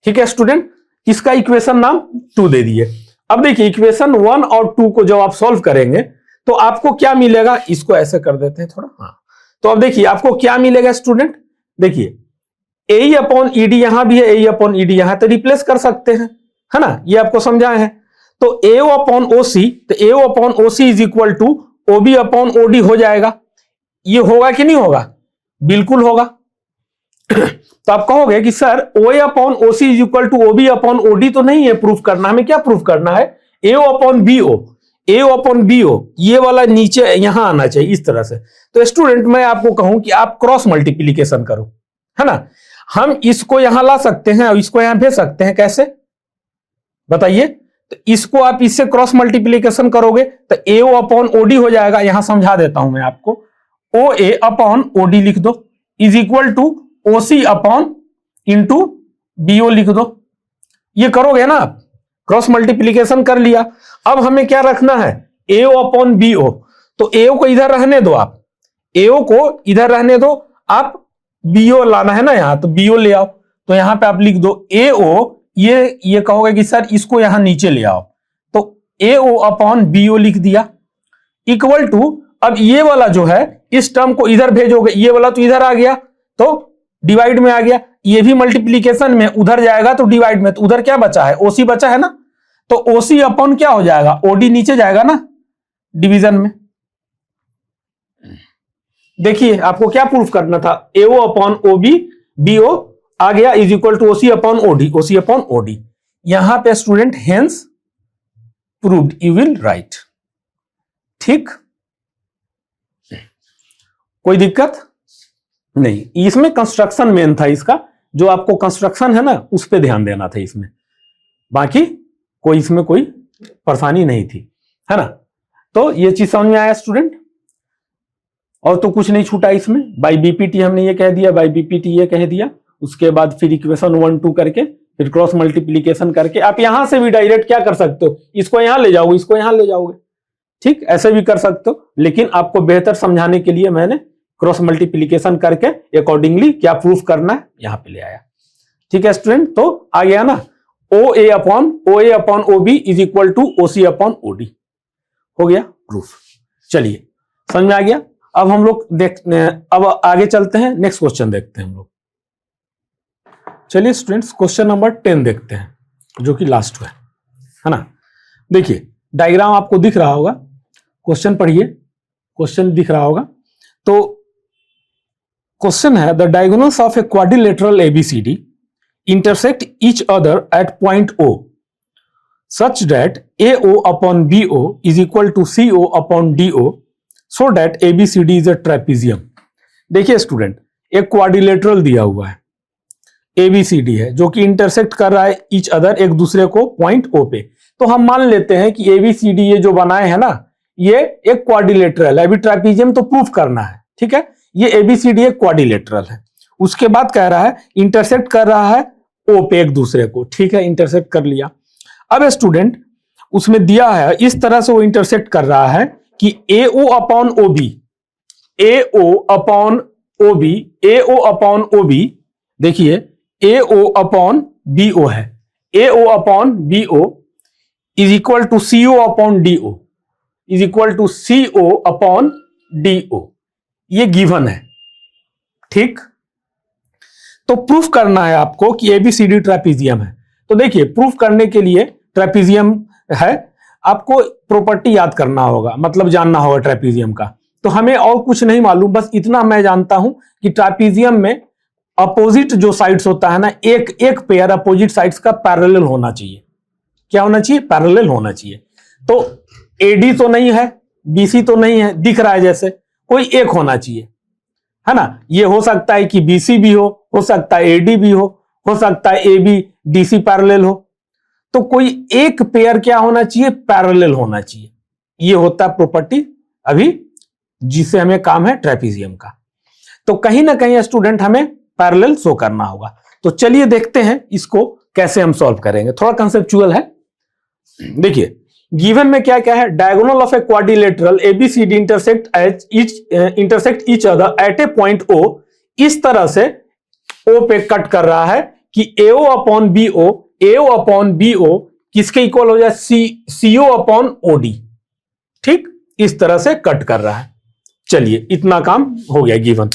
ठीक है स्टूडेंट, इसका इक्वेशन नाम 2 दे दिए। अब देखिए इक्वेशन 1 और 2 को जब आप सॉल्व करेंगे तो आपको क्या मिलेगा, इसको ऐसे कर देते हैं थोड़ा, हाँ। तो अब देखिए आपको क्या मिलेगा स्टूडेंट, देखिए ए अपॉन ईडी यहां भी है, ए अपॉन ईडी यहां, तो रिप्लेस कर सकते हैं, है ना, ये आपको समझाए हैं। तो ए अपॉन ओसी, तो A upon OC is equal to O B upon OD हो जाएगा। ये होगा कि नहीं होगा, बिल्कुल होगा। तो आप कहोगे कि sir O upon OC is equal to O B upon OD तो नहीं है प्रूफ करना, हमें क्या प्रूफ करना है, ए upon B O, A upon B ओ, ये वाला नीचे यहां आना चाहिए इस तरह से। तो स्टूडेंट मैं आपको कहूं कि आप क्रॉस मल्टीप्लीकेशन करो, है ना, हम इसको यहां ला सकते हैं और इसको यहां भेज सकते हैं, कैसे बताइए। तो इसको आप इससे क्रॉस मल्टीप्लीकेशन करोगे तो ए अपॉन ओडी हो जाएगा। यहां समझा देता हूं मैं आपको, ओ ए अपॉन ओडी लिख दो is equal to O C upon into BO लिख दो। ये करोगे ना आप, क्रॉस मल्टीप्लीकेशन कर लिया। अब हमें क्या रखना है, ए अपॉन बी ओ, तो ए को इधर रहने दो, आप ए को इधर रहने दो, आप बीओ लाना है ना यहां, तो बीओ ले आओ। तो यहां पे आप लिख दो ए ओ, ये कहोगे कि सर इसको यहां नीचे ले आओ, तो ए ओ अपॉन बीओ लिख दिया इक्वल टू, अब ये वाला जो है इस टर्म को इधर भेजोगे, ये वाला तो इधर आ गया तो डिवाइड में आ गया, ये भी मल्टीप्लीकेशन में उधर जाएगा तो डिवाइड में, तो उधर क्या बचा है, ओसी बचा है ना, तो ओसी अपॉन क्या हो जाएगा, ओडी नीचे जाएगा ना डिवीजन में। देखिए आपको क्या प्रूफ करना था, एओ अपॉन ओबी, बीओ आ गया is equal to OC upon OD, OC upon OD. यहां पे student hence proved you will write. ठीक, कोई दिक्कत नहीं, इसमें कंस्ट्रक्शन मेन था इसका, जो आपको कंस्ट्रक्शन है ना उस पे ध्यान देना था इसमें, बाकी कोई इसमें कोई परेशानी नहीं थी, है ना। तो ये चीज समझ में आया स्टूडेंट, और तो कुछ नहीं छूटा इसमें। बाई बीपीटी हमने ये कह दिया, बाई बीपीटी ये कह दिया, उसके बाद फिर इक्वेशन 1 2 करके फिर क्रॉस मल्टीप्लीकेशन करके आप यहां से भी डायरेक्ट क्या कर सकते हो, इसको यहां ले जाओगे, इसको यहां ले जाओगे, ठीक, ऐसे भी कर सकते हो, लेकिन आपको बेहतर समझाने के लिए मैंने क्रॉस मल्टीप्लीकेशन करके अकॉर्डिंगली क्या प्रूफ करना है यहां पे ले आया। ठीक है स्टूडेंट, तो आ गया ना, O A upon O B is equal to O C upon O D, हो गया प्रूफ। चलिए समझ में आ गया। अब हम लोग अब आगे चलते हैं, नेक्स्ट क्वेश्चन देखते हैं हम लोग। चलिए स्टूडेंट्स क्वेश्चन नंबर 10 देखते हैं, जो कि लास्ट है ना। देखिए डायग्राम आपको दिख रहा होगा, क्वेश्चन पढ़िए, क्वेश्चन दिख रहा होगा। तो क्वेश्चन है, the diagonals of a quadrilateral ABCD intersect each other at point O such that AO upon BO is equal to CO upon DO so that ABCD is a trapezium। देखिए student, एक quadrilateral दिया हुआ है, ABCD है, जो कि intersect कर रहा है ईच अदर, एक दूसरे को पॉइंट O पे। तो हम मान लेते हैं कि ABCD ये जो बनाए हैं ना, ये एक क्वाड्रिलेटरल है। अभी ट्रापेजियम तो प्रूफ करना है, ठीक है, ये ABCD एक क्वाड्रिलेटरल है। उसके बाद कह रहा है इंटरसेक्ट कर रहा है ओ पे एक दूसरे को, ठीक है, इंटरसेक्ट कर लिया। अब स्टूडेंट उसमें दिया है इस तरह से वो इंटरसेक्ट कर रहा है कि AO upon OB, AO upon OB, AO upon OB, देखिए AO अपॉन BO है, AO upon BO is equal to CO upon DO, is equal to CO upon DO, ये गिवन है, ठीक। तो प्रूफ करना है आपको कि एबीसीडी ट्रेपेजियम है। तो देखिए प्रूफ करने के लिए ट्रेपेजियम है, आपको प्रॉपर्टी याद करना होगा, मतलब जानना होगा ट्रेपेजियम का। तो हमें और कुछ नहीं मालूम, बस इतना मैं जानता हूं कि ट्रेपेजियम में अपोजिट जो साइड्स होता है ना, एक पेयर अपोजिट साइड्स का पैरेलल होना चाहिए। क्या होना चाहिए, पैरेलल होना चाहिए। तो एडी तो नहीं है, बीसी तो नहीं है, दिख रहा है जैसे, कोई एक होना चाहिए, है ना। ये हो सकता है कि बीसी भी हो सकता है एडी भी हो सकता है एबी डीसी पैरेलल हो। तो कोई एक पेयर क्या होना चाहिए, पैरेलल होना चाहिए। ये होता है प्रॉपर्टी अभी जिससे हमें काम है ट्रेपेजियम का। तो कहीं ना कहीं स्टूडेंट हमें पैरेलल शो करना होगा। तो चलिए देखते हैं इसको कैसे हम सॉल्व करेंगे, थोड़ा कंसेप्चुअल है। देखिए गिवन में क्या क्या है, diagonal of a quadrilateral ABCD intersect each other at a point O, इस तरह से ओ पे कट कर रहा है कि AO upon BO, AO upon BO किसके इक्वल हो जाए, CO अपॉन OD, ठीक, इस तरह से कट कर रहा है। चलिए इतना काम हो गया गिवन।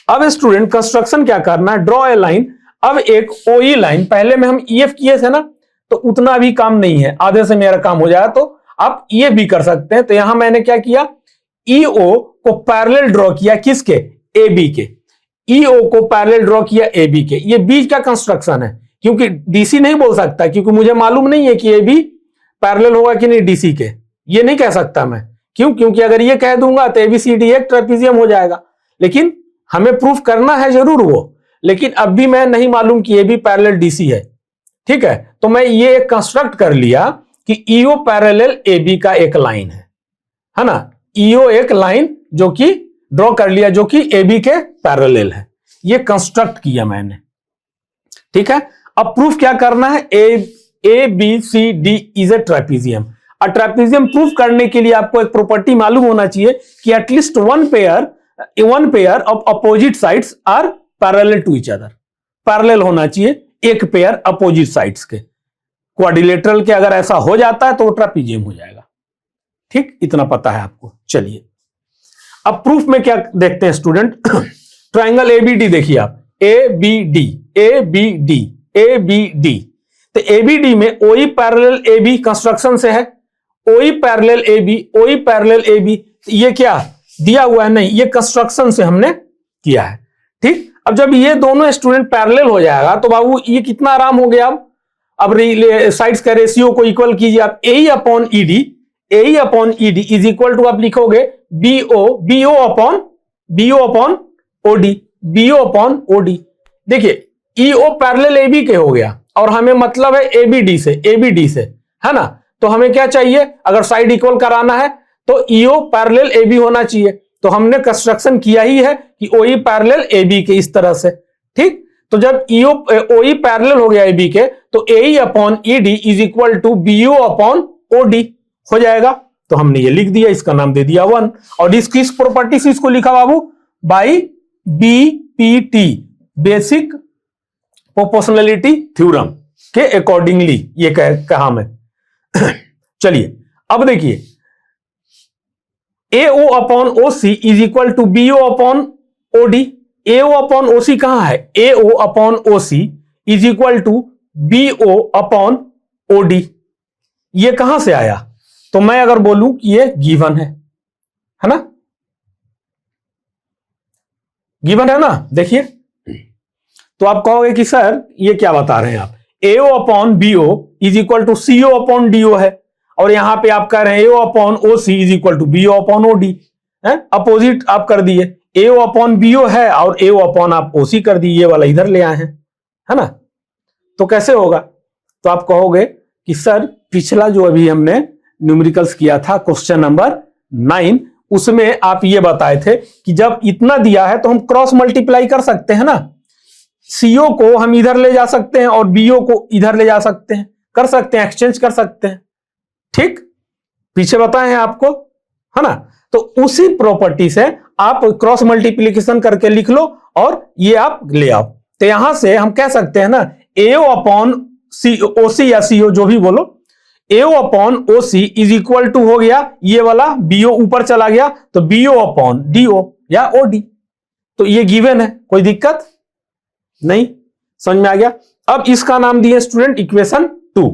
अब स्टूडेंट कंस्ट्रक्शन क्या करना है, ड्रॉ ए लाइन। अब एक OE लाइन, पहले में हम EF किए थे ना, तो उतना भी काम नहीं है, आधे से मेरा काम हो जाएगा, तो आप ये भी कर सकते हैं। तो यहां मैंने क्या किया, EO को पैरेलल ड्रॉ किया, किसके, AB के, EO को पैरेलल ड्रॉ किया AB के। ये बीच का कंस्ट्रक्शन है, क्योंकि DC नहीं बोल सकता, क्योंकि मुझे मालूम नहीं है कि AB पैरेलल होगा कि नहीं DC के, ये नहीं कह सकता मैं। क्यों, क्योंकि अगर ये कह दूंगा तो ABCD एक ट्रेपेजियम हो जाएगा। लेकिन हमें प्रूफ करना है जरूर वो, लेकिन अब भी मैं नहीं मालूम कि AB पैरेलल DC है, ठीक है। तो मैं ये कंस्ट्रक्ट कर लिया कि EO पैरेलल AB का एक लाइन है ना, EO एक लाइन जो कि ड्रॉ कर लिया, जो कि AB के पैरेलल है, ये कंस्ट्रक्ट किया मैंने, ठीक है। अब प्रूफ क्या करना है, ABCD इज ए ट्रेपेजियम। और ट्रेपेजियम प्रूफ करने के लिए आपको एक प्रॉपर्टी मालूम होना चाहिए कि at least one pair of opposite sides are parallel to each other, parallel होना चाहिए एक पेयर अपोजिट साइड्स के। क्वाड्रिलेटरल के अगर ऐसा हो जाता है तो वो ट्रेपेजियम हो जाएगा, ठीक, इतना पता है आपको। चलिए अब प्रूफ में क्या देखते हैं स्टूडेंट। ट्राइंगल एबीडी देखिए आप, एबीडी एबीडी एबीडी, तो एबीडी में ओई पैरेलल एबी कंस्ट्रक्शन से है, ओई पैरेलल एबी, ओई पैरेलल एबी, ये क्या दिया हुआ है, नहीं, ये कंस्ट्रक्शन से हमने किया है। ठीक, अब जब ये दोनों स्टूडेंट पैरेलल हो जाएगा तो बाबू ये कितना आराम हो गया। अब साइड्स का रेशियो को इक्वल कीजिए आप, A upon ED, A upon ED is equal to आप लिखोगे BO, BO upon OD, BO upon OD. देखिए ईओ पैरेलल एबी के हो गया और हमें मतलब है एबीडी से, एबीडी से, है ना। तो हमें क्या चाहिए, अगर साइड इक्वल कराना है तो ईओ पैरेलल एबी होना चाहिए। तो हमने कंस्ट्रक्शन किया ही है कि ओई पैरेलल एबी के इस तरह से। ठीक, तो जब ईओ ओई पैरेलल हो गया एबी के तो A upon ED is equal to BO upon OD हो जाएगा। तो हमने ये लिख दिया, इसका नाम दे दिया 1। और इस किस प्रॉपर्टी से इसको लिखा बाबू, by BPT, basic proportionality theorem के अकॉर्डिंगली ये कहा मैं। चलिए अब देखिए, AO upon OC is equal to BO upon OD। AO upon OC कहां है, AO upon OC is equal to BO upon OD। ये कहां से आया, तो मैं अगर बोलूं कि ये गिवन है ना, गिवन है ना। देखिए तो आप कहोगे कि सर ये क्या बता रहे हैं आप, AO upon BO is equal to CO upon DO है, और यहां पे आप कह रहे हैं AO upon OC is equal to BO upon OD है, अपोजिट आप कर दिए। AO अपॉन BO है और AO अपॉन आप OC कर दिए, ये वाला इधर ले आए हैं, है ना। तो कैसे होगा, तो आप कहोगे कि सर पिछला जो अभी हमने न्यूमेरिकल्स किया था क्वेश्चन नंबर 9, उसमें आप ये बताए थे कि जब इतना दिया है तो हम क्रॉस मल्टीप्लाई कर सकते हैं ना, CO को हम इधर ले जा सकते हैं और BO को इधर ले जा सकते हैं, कर सकते हैं, एक्सचेंज कर सकते हैं। ठीक, पीछे बताए हैं आपको, है ना। तो उसी प्रॉपर्टी से आप क्रॉस मल्टीप्लीकेशन करके लिख लो और ये आप ले आओ। तो यहां से हम कह सकते हैं ना, AO अपॉन OC या CO जो भी बोलो, AO upon OC is equal to हो गया ये वाला BO ऊपर चला गया तो BO अपॉन DO या OD। तो ये गिवन है, कोई दिक्कत नहीं, समझ में आ गया। अब इसका नाम दिए स्टूडेंट इक्वेशन 2।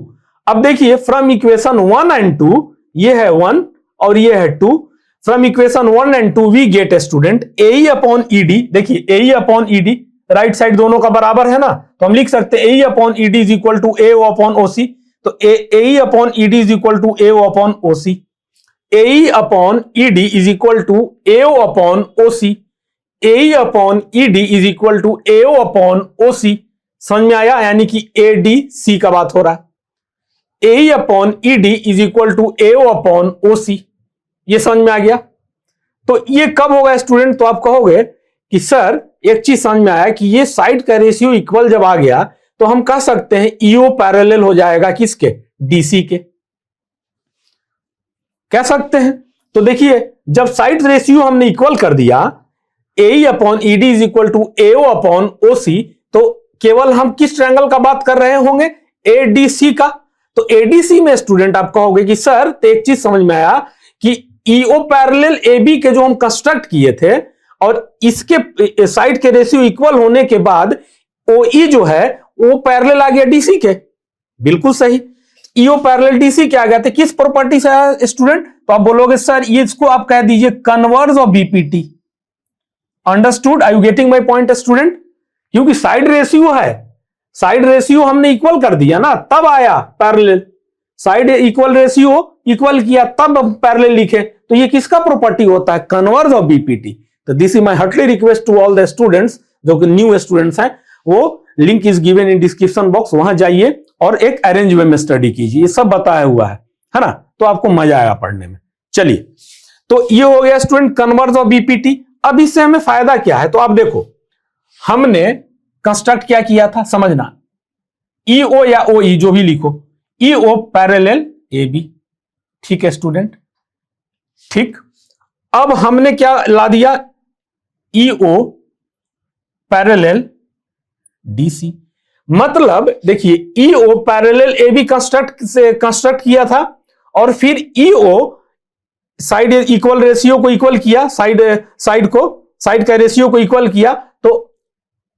अब देखिए फ्रॉम इक्वेशन 1 एंड 2, ये है 1 और ये है 2, from equation 1 and 2 we get student AE upon ED। देखिए AE upon ED right side दोनों का बराबर है ना, तो हम लिख सकते हैं AE upon ED is equal to AO upon OC। तो AE upon ED is equal to AO upon OC, AE upon ED is equal to AO upon OC, AE upon ED is equal to AO upon OC। समझ में आया, यानी कि ADC का बात हो रहा है। AE upon ED is equal to AO upon OC, ये समझ में आ गया। तो ये कब होगा स्टूडेंट, तो आप कहोगे कि सर एक चीज समझ में आया कि ये साइड का रेशियो इक्वल जब आ गया तो हम कह सकते हैं EO पैरेलल हो जाएगा किसके, DC के, कह सकते हैं। तो देखिए जब साइड रेशियो हमने इक्वल कर दिया, AE upon ED is equal to AO upon OC, तो केवल हम किस ट्रायंगल का बात कर रहे होंगे, ADC का। तो ADC में स्टूडेंट आप कहोगे कि सर तो एक चीज समझ में आया कि EO पैरेलल AB के जो हम कंस्ट्रक्ट किए थे और इसके साइड के रेशियो इक्वल होने के बाद OE जो है वो पैरेलल आ गया DC के, बिल्कुल सही। EO पैरेलल DC के आ गया, किस प्रॉपर्टी से आया स्टूडेंट, तो आप बोलोगे सर ये इसको आप कह दीजिए converse of BPT। Understood, are you getting my point student, क्योंकि साइड रेशियो है, साइड रेशियो हमने इक्वल कर दिया ना तब आया parallel, side equal ratio equal किया तब पैरेलल लिखे, तो ये किसका प्रॉपर्टी होता है, कन्वर्ज ऑफ BPT। तो this is my heartly request to all the students, जो कि न्यू स्टूडेंट्स हैं, वो link is given in description box, वहां जाइए और एक अरेंज वे में स्टडी कीजिए, ये सब बताया हुआ है ना, तो आपको मजा आएगा पढ़ने में। चलिए तो ये हो गया स्टूडेंट कन्वर्ज ऑफ BPT। अब इससे हमें फायदा क्या है, तो आप देखो हमने कंस्ट्रक्ट क्या किया था, समझना, EO या OE जो भी लिखो, EO पैरेलल AB, ठीक है स्टूडेंट, ठीक। अब हमने क्या ला दिया, EO पैरेलल DC, मतलब देखिए EO पैरेलल AB कंस्ट्रक्ट किया था और फिर EO साइड इक्वल रेशियो को इक्वल किया, साइड का रेशियो को इक्वल किया तो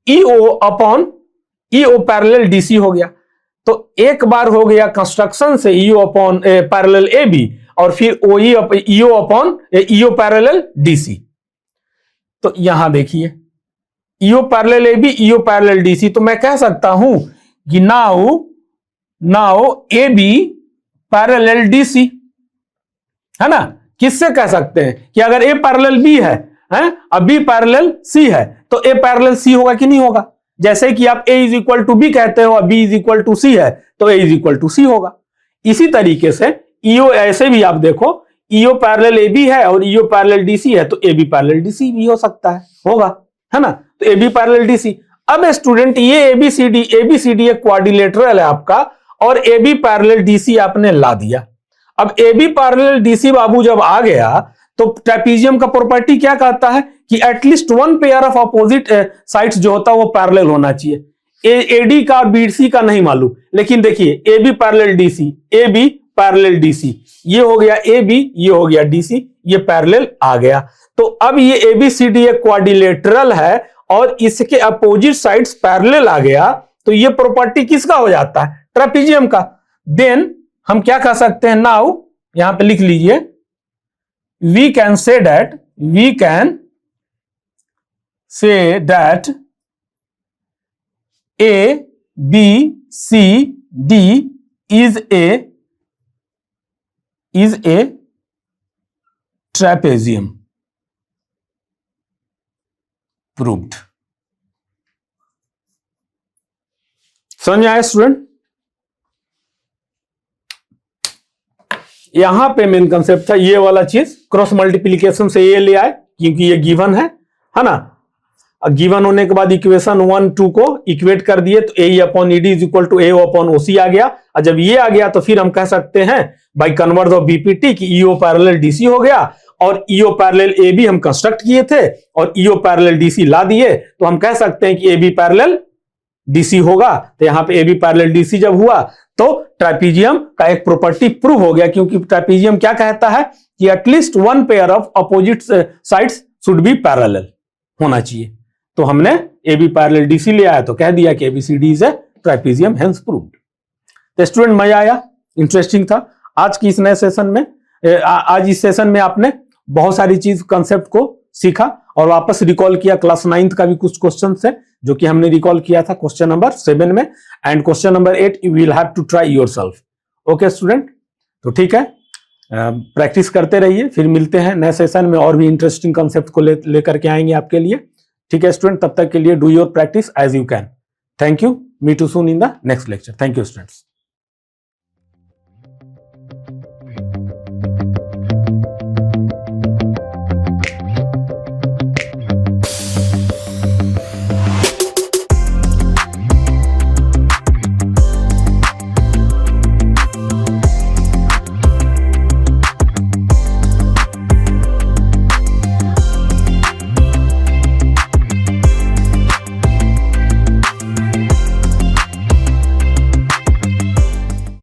EO upon EO parallel DC हो गया। तो एक बार हो गया कंस्ट्रक्शन से EO upon parallel A B, और फिर EO upon EO parallel DC. तो यहां देखिए EO parallel A B, EO parallel DC, तो मैं कह सकता हूं कि now A B parallel DC, है ना। किससे कह सकते हैं कि अगर ए पैरेलल बी है अब बी पैरेलल सी है तो ए पैरेलल सी होगा कि नहीं होगा। जैसे कि आप ए इज इक्वल टू बी कहते हो और बी इज इक्वल टू सी है तो ए इज इक्वल टू सी होगा। इसी तरीके से ईओ ऐसे भी आप देखो, ईओ पैरेलल ए बी है और ईओ पैरेलल डीसी है तो ए बी पैरेलल डीसी भी हो सकता है, होगा, है ना। तो ए बी पैरेलल डीसी। अब स्टूडेंट ये एबीसीडी एक क्वाड्रिलेटरल है आपका और ए बी पैरेलल डीसी आपने ला दिया। अब ए बी पैरेलल डीसी बाबू जब आ गया तो ट्रेपीजियम का प्रॉपर्टी क्या कहता है कि at least one pair of opposite sides जो होता है वो पैरेलल होना चाहिए। एडी का और बीसी का नहीं मालूम, लेकिन देखिए A B parallel DC, A B parallel DC, ये हो गया ए बी, ये हो गया डीसी, ये पैरेलल आ गया। तो अब ये एबीसीडी एक क्वाड्रिलेटरल है और इसके अपोजिट साइड्स पैरेलल आ गया तो ये प्रॉपर्टी किसका हो जाता है, ट्रेपीजियम का। देन हम क्या कह सकते हैं, नाउ यहां पे लिख लीजिए, we can say that A B C D is a trapezium proved। समझ आया स्टूडेंट। यहां पे मेन कंसेप्ट था ये वाला चीज, क्रॉस मल्टीप्लीकेशन से ये ले आए क्योंकि ये गिवन है ना। गिवन होने के बाद इक्वेशन 1 2 को इक्वेट कर दिए तो A upon ED is equal to A upon OC आ गया। और जब ये आ गया तो फिर हम कह सकते हैं बाय कन्वर्स ऑफ बीपीटी कि ईओ पैरेलल डीसी हो गया और ईओ पैरेलल ए बी हम कंस्ट्रक्ट किए थे और ईओ पैरेलल डीसी ला दिए तो हम कह सकते हैं कि ए बी पैरेलल डीसी होगा। तो यहां पे ए बी पैरेलल डीसी जब हुआ तो ट्रेपीजियम का एक प्रॉपर्टी प्रूव हो गया, क्योंकि ट्रेपीजियम क्या कहता है कि at least one pair of opposite sides should be parallel होना चाहिए। तो हमने ए बी पैरेलल डीसी ले आया तो कह दिया कि ABCD is a trapezium, hence proved. तो स्टूडेंट मजा आया, इंटरेस्टिंग था आज की इस नए सेशन में। आज इस सेशन में आपने बहुत सारी चीज कंसेप्ट को सीखा और वापस रिकॉल किया। क्लास 9th का भी कुछ क्वेश्चन है जो कि हमने रिकॉल किया था क्वेश्चन नंबर 7 में, and question number 8 you will have to try yourself. Okay student, तो ठीक है, प्रैक्टिस करते रहिए, फिर मिलते हैं नए सेशन में और भी इंटरेस्टिंग कंसेप्ट को लेकर के आएंगे आपके लिए। ठीक है स्टूडेंट, तब तक के लिए do your practice as you can. Thank you, meet you soon in the next lecture. Thank you students.